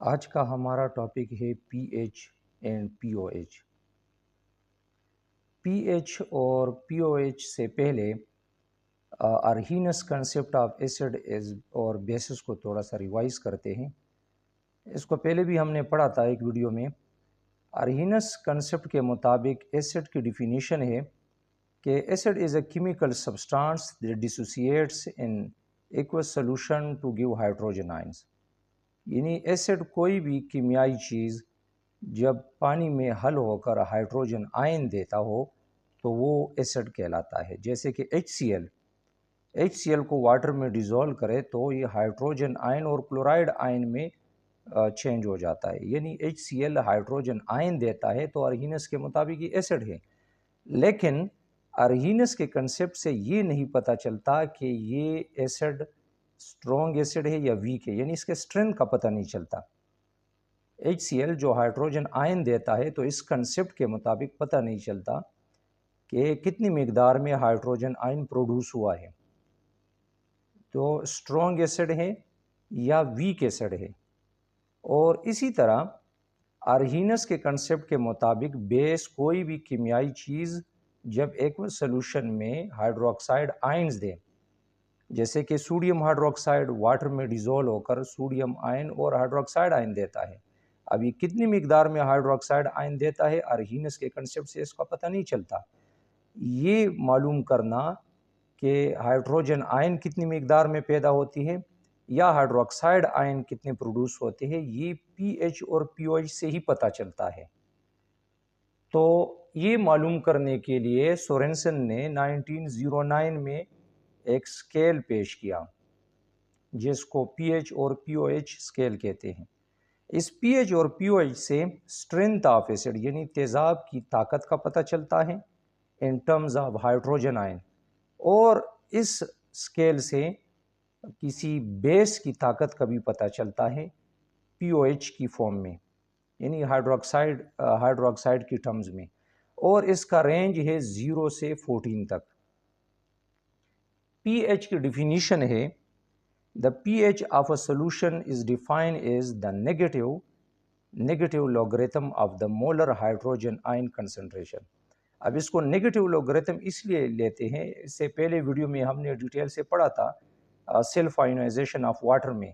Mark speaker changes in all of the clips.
Speaker 1: آج کا ہمارا ٹاپک ہے P H and P O H. P H اور پی او ایچ سے پہلے ارہینس کنسیپٹ آف ایسڈ اور بیسس کو تھوڑا سا ریوائز کرتے ہیں۔ اس کو پہلے بھی ہم نے پڑھا تھا ایک ویڈیو میں۔ ارہینس کنسیپٹ کے مطابق ایسڈ کی ڈیفینیشن ہے کہ acid is a chemical substance that dissociates in aqueous solution to give hydrogen ions. یعنی ایسڈ کوئی بھی کیمیائی چیز جب پانی میں حل ہو کر ہائیڈروجن آئن دیتا ہو تو وہ ایسڈ کہلاتا ہے۔ جیسے کہ ایچ سی ایل کو واٹر میں ڈیزولو کرے تو یہ ہائیڈروجن آئن اور کلورائڈ آئن میں چینج ہو جاتا ہے، یعنی ایچ سی ایل ہائیڈروجن آئن دیتا ہے تو ارہینس کے مطابق یہ ایسڈ ہے۔ لیکن ارہینس کے کنسیپٹ سے یہ نہیں پتہ چلتا کہ یہ ایسڈ اسٹرونگ ایسڈ ہے یا ویک ہے، یعنی اس کے اسٹرینتھ کا پتہ نہیں چلتا۔ ایچ سی ایل جو ہائیڈروجن آئن دیتا ہے تو اس کنسیپٹ کے مطابق پتہ نہیں چلتا کہ کتنی مقدار میں ہائیڈروجن آئن پروڈیوس ہوا ہے، تو اسٹرونگ ایسڈ ہے یا ویک ایسڈ ہے۔ اور اسی طرح ارہینس کے کنسیپٹ کے مطابق بیس کوئی بھی کیمیائی چیز جب ایکوس سولوشن میں ہائیڈروکسائڈ آئنز دے، جیسے کہ سوڈیم ہائیڈروکسائڈ واٹر میں ڈیزول ہو کر سوڈیم آئن اور ہائیڈروکسائڈ آئن دیتا ہے۔ اب یہ کتنی مقدار میں ہائیڈروکسائڈ آئن دیتا ہے ارہینس کے کنسیپٹ سے اس کا پتہ نہیں چلتا۔ یہ معلوم کرنا کہ ہائیڈروجن آئن کتنی مقدار میں پیدا ہوتی ہے یا ہائیڈروکسائڈ آئن کتنے پروڈیوس ہوتے ہیں، یہ پی ایچ اور پی او ایچ سے ہی پتہ چلتا ہے۔ تو یہ معلوم کرنے کے لیے سورنسن نے 1909 میں ایک سکیل پیش کیا جس کو پی ایچ اور پی او ایچ سکیل کہتے ہیں۔ اس پی ایچ اور پی او ایچ سے اسٹرینتھ آف ایسڈ یعنی تیزاب کی طاقت کا پتہ چلتا ہے in terms of hydrogen ion, اور اس سکیل سے کسی بیس کی طاقت کا بھی پتہ چلتا ہے پی او ایچ کی فارم میں، یعنی ہائیڈروکسائڈ کی ٹرمز میں، اور اس کا رینج ہے 0 سے 14 تک۔ پی ایچ کی ڈیفینیشن ہے The pH of a solution is defined as the negative logarithm of the molar hydrogen ion concentration۔ اب اس کو نیگیٹو لوگریتم اس لیے لیتے ہیں، اس سے پہلے ویڈیو میں ہم نے ڈیٹیل سے پڑھا تھا سیلف آئنائزیشن آف واٹر میں،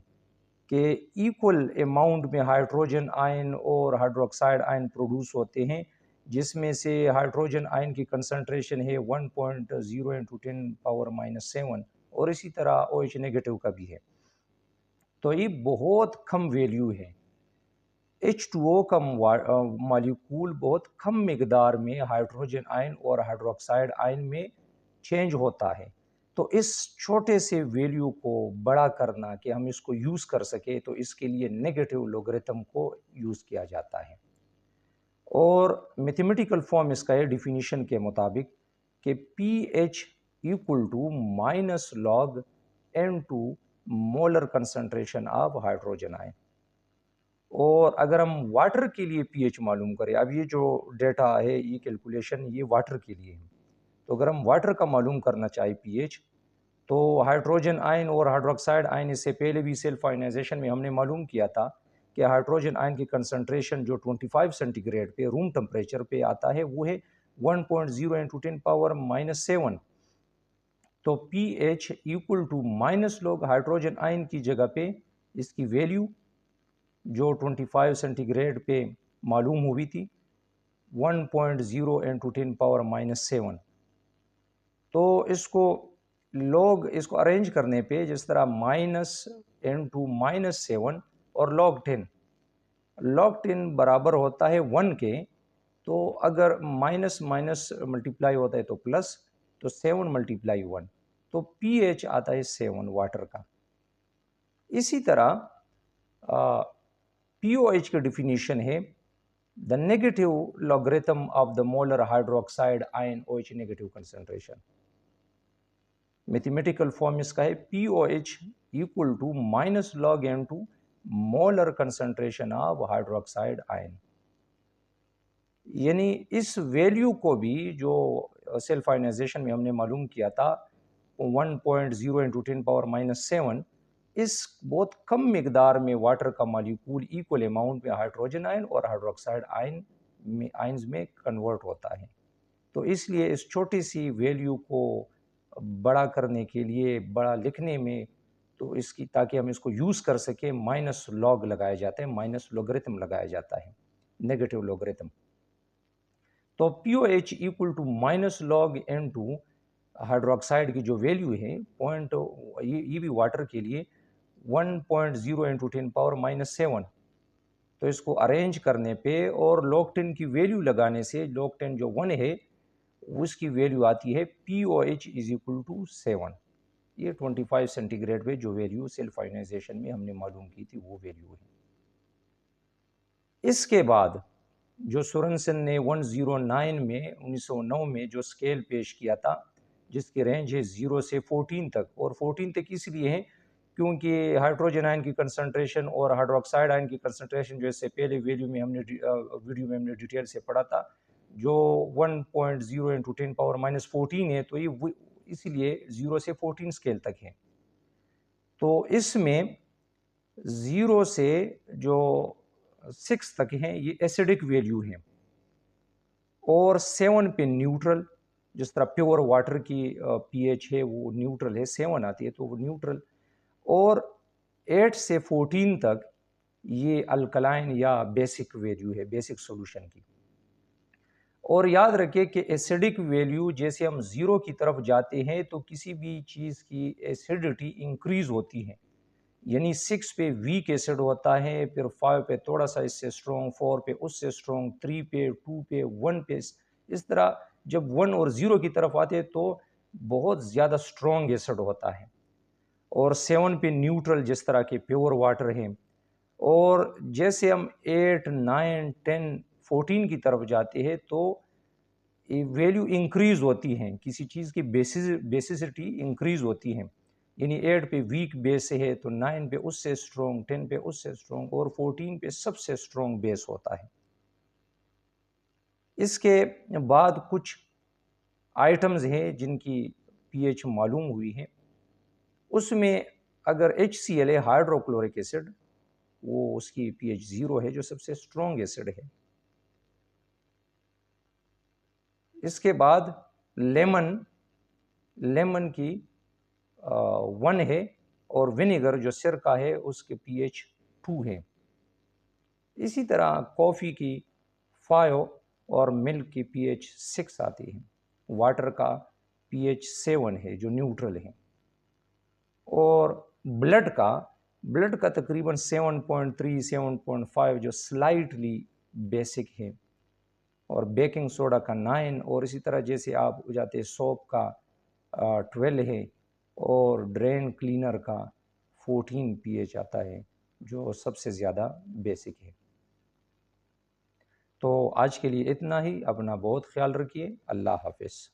Speaker 1: کہ ایکول اماؤنٹ میں ہائیڈروجن آئن اور ہائیڈروکسائڈ آئن پروڈیوس ہوتے ہیں، جس میں سے ہائیڈروجن آئن کی کنسنٹریشن ہے 1.0 × 10⁻⁻⁷ اور اسی طرح او ایچ نیگیٹو کا بھی ہے۔ تو یہ بہت کم ویلیو ہے۔ H2O کا مالیکول بہت کم مقدار میں ہائیڈروجن آئن اور ہائیڈروکسائڈ آئن میں چینج ہوتا ہے، تو اس چھوٹے سے ویلیو کو بڑا کرنا کہ ہم اس کو یوز کر سکے تو اس کے لیے نیگیٹو لوگریتم کو یوز کیا جاتا ہے۔ اور میتھمیٹیکل فارم اس کا ہے ڈیفینیشن کے مطابق کہ p H = -log N2 molar concentration of hydrogen ion. اور اگر ہم واٹر کے لیے پی ایچ معلوم کریں، اب یہ جو ڈیٹا ہے یہ کیلکولیشن یہ واٹر کے لیے ہے، تو اگر ہم واٹر کا معلوم کرنا چاہے پی ایچ، تو ہائیڈروجن آئن اور ہائیڈروکسائڈ آئن اس سے پہلے بھی سیلف آئنائزیشن میں ہم نے معلوم کیا تھا کہ ہائیڈروجن آئن کی کنسنٹریشن جو 25 سینٹی گریڈ پہ روم ٹمپریچر پہ آتا ہے وہ ہے 1.0 × 10⁻⁷ تو پی ایچ =- ہائیڈروجن آئن کی جگہ پہ اس کی ویلیو جو 25 سینٹی گریڈ پہ معلوم ہوئی تھی 1.0 × 10⁻⁷ تو اس کو لوگ اس کو ارینج کرنے پہ جس طرح -10⁻⁷ اور log 10 برابر ہوتا ہے 1 کے، تو اگر مائنس ملٹیپلائی ہوتا ہے تو پلس، تو 7 × 1 تو پی ایچ آتا ہے 7 واٹر کا۔ اسی طرح پی او ایچ کی ڈیفینیشن ہے the negative logarithm of the molar hydroxide ion OH negative concentration۔ Mathematical form اس کا ہے p O H = -log N2 molar concentration of hydroxide ion. یعنی اس ویلیو کو بھی جو سیلف آئنائزیشن میں ہم نے معلوم کیا تھا 1.0 × 10⁻⁷ اس بہت کم مقدار میں واٹر کا مالیکول ایکول اماؤنٹ میں ہائیڈروجن آئن اور ہائیڈروکسائڈ آئنز میں کنورٹ ہوتا ہے. تو اس لیے اس چھوٹی سی ویلیو کو بڑا کرنے کے لیے، بڑا لکھنے میں، تو اس کی تاکہ ہم اس کو یوز کر سکیں، مائنس لاگ لگایا جاتا ہے، مائنس لوگرتم لگایا جاتا ہے، نیگیٹو لوگرتم. تو p O H equal to minus log N two hydroxide کی جو ویلیو ہے یہ بھی واٹر کے لیے 1.0 × 10⁻⁻7. تو اس کو ارینج کرنے پہ اور log 10 کی ویلیو لگانے سے log 10 جو 1 ہے اس کی ویلیو آتی ہے p O H is equal to 7. یہ 25 سینٹی گریڈ پہ جو ویلیو سیلف آئونائزیشن میں ہم نے معلوم کی تھی وہ ویلیو ہے. اس کے بعد جو سورنسن نے 1909 میں جو سکیل پیش کیا تھا جس کی رینج ہے 0 سے 14 تک، اور 14 تک اس لیے ہے کیونکہ ہائیڈروجن آئن کی کنسنٹریشن اور ہائیڈروکسائڈ آئن کی کنسنٹریشن جو اس سے پہلے ویڈیو میں ہم نے ڈیٹیل سے پڑھا تھا جو 1.0 × 10⁻⁻14 ہے، تو یہ اسی لیے 0 سے 14 سکیل تک ہے. تو اس میں 0 سے جو 6 تک ہیں یہ ایسیڈک ویلیو ہیں، اور 7 پہ نیوٹرل، جس طرح پیور واٹر کی پی ایچ ہے وہ نیوٹرل ہے، 7 آتی ہے تو وہ نیوٹرل، اور 8 سے 14 تک یہ الکلائن یا بیسک ویلیو ہے، بیسک سولوشن کی. اور یاد رکھیں کہ ایسیڈک ویلیو جیسے ہم 0 کی طرف جاتے ہیں تو کسی بھی چیز کی ایسیڈٹی انکریز ہوتی ہے، یعنی 6 پہ ویک ایسڈ ہوتا ہے، پھر 5 پہ تھوڑا سا اس سے اسٹرونگ، 4 پہ اس سے اسٹرونگ، 3 پہ، 2 پہ، 1 پہ. اس طرح جب 1 اور 0 کی طرف آتے تو بہت زیادہ اسٹرونگ ایسڈ ہوتا ہے، اور 7 پہ نیوٹرل جس طرح کے پیور واٹر ہیں. اور جیسے ہم 8، 9، 10، 14 کی طرف جاتے ہیں تو ویلیو انکریز ہوتی ہیں، کسی چیز کی بیسسٹی انکریز ہوتی ہیں، یعنی 8 پہ ویک بیس ہے تو 9 پہ اس سے اسٹرونگ، 10 پہ اس سے اسٹرونگ، اور 14 پہ سب سے اسٹرونگ بیس ہوتا ہے. اس کے بعد کچھ آئٹمز ہیں جن کی پی ایچ معلوم ہوئی ہے. اس میں اگر HCl ہے، ہائیڈروکلورک ایسڈ، وہ اس کی پی ایچ 0 ہے جو سب سے اسٹرونگ ایسڈ ہے. اس کے بعد لیمن کی 1 ہے، اور ونیگر جو سرکہ ہے اس کے پی ایچ 2 ہے. اسی طرح کافی کی 5 اور ملک کی پی ایچ 6 آتی ہے. واٹر کا پی ایچ 7 ہے جو نیوٹرل ہے، اور بلڈ کا تقریباً 7.3 7.5 جو سلائٹلی بیسک ہے، اور بیکنگ سوڈا کا 9، اور اسی طرح جیسے آپ جاتے سوپ کا 12 ہے، اور ڈرین کلینر کا 14 پی ایچ آتا ہے جو سب سے زیادہ بیسک ہے. تو آج کے لیے اتنا ہی. اپنا بہت خیال رکھیے. اللہ حافظ.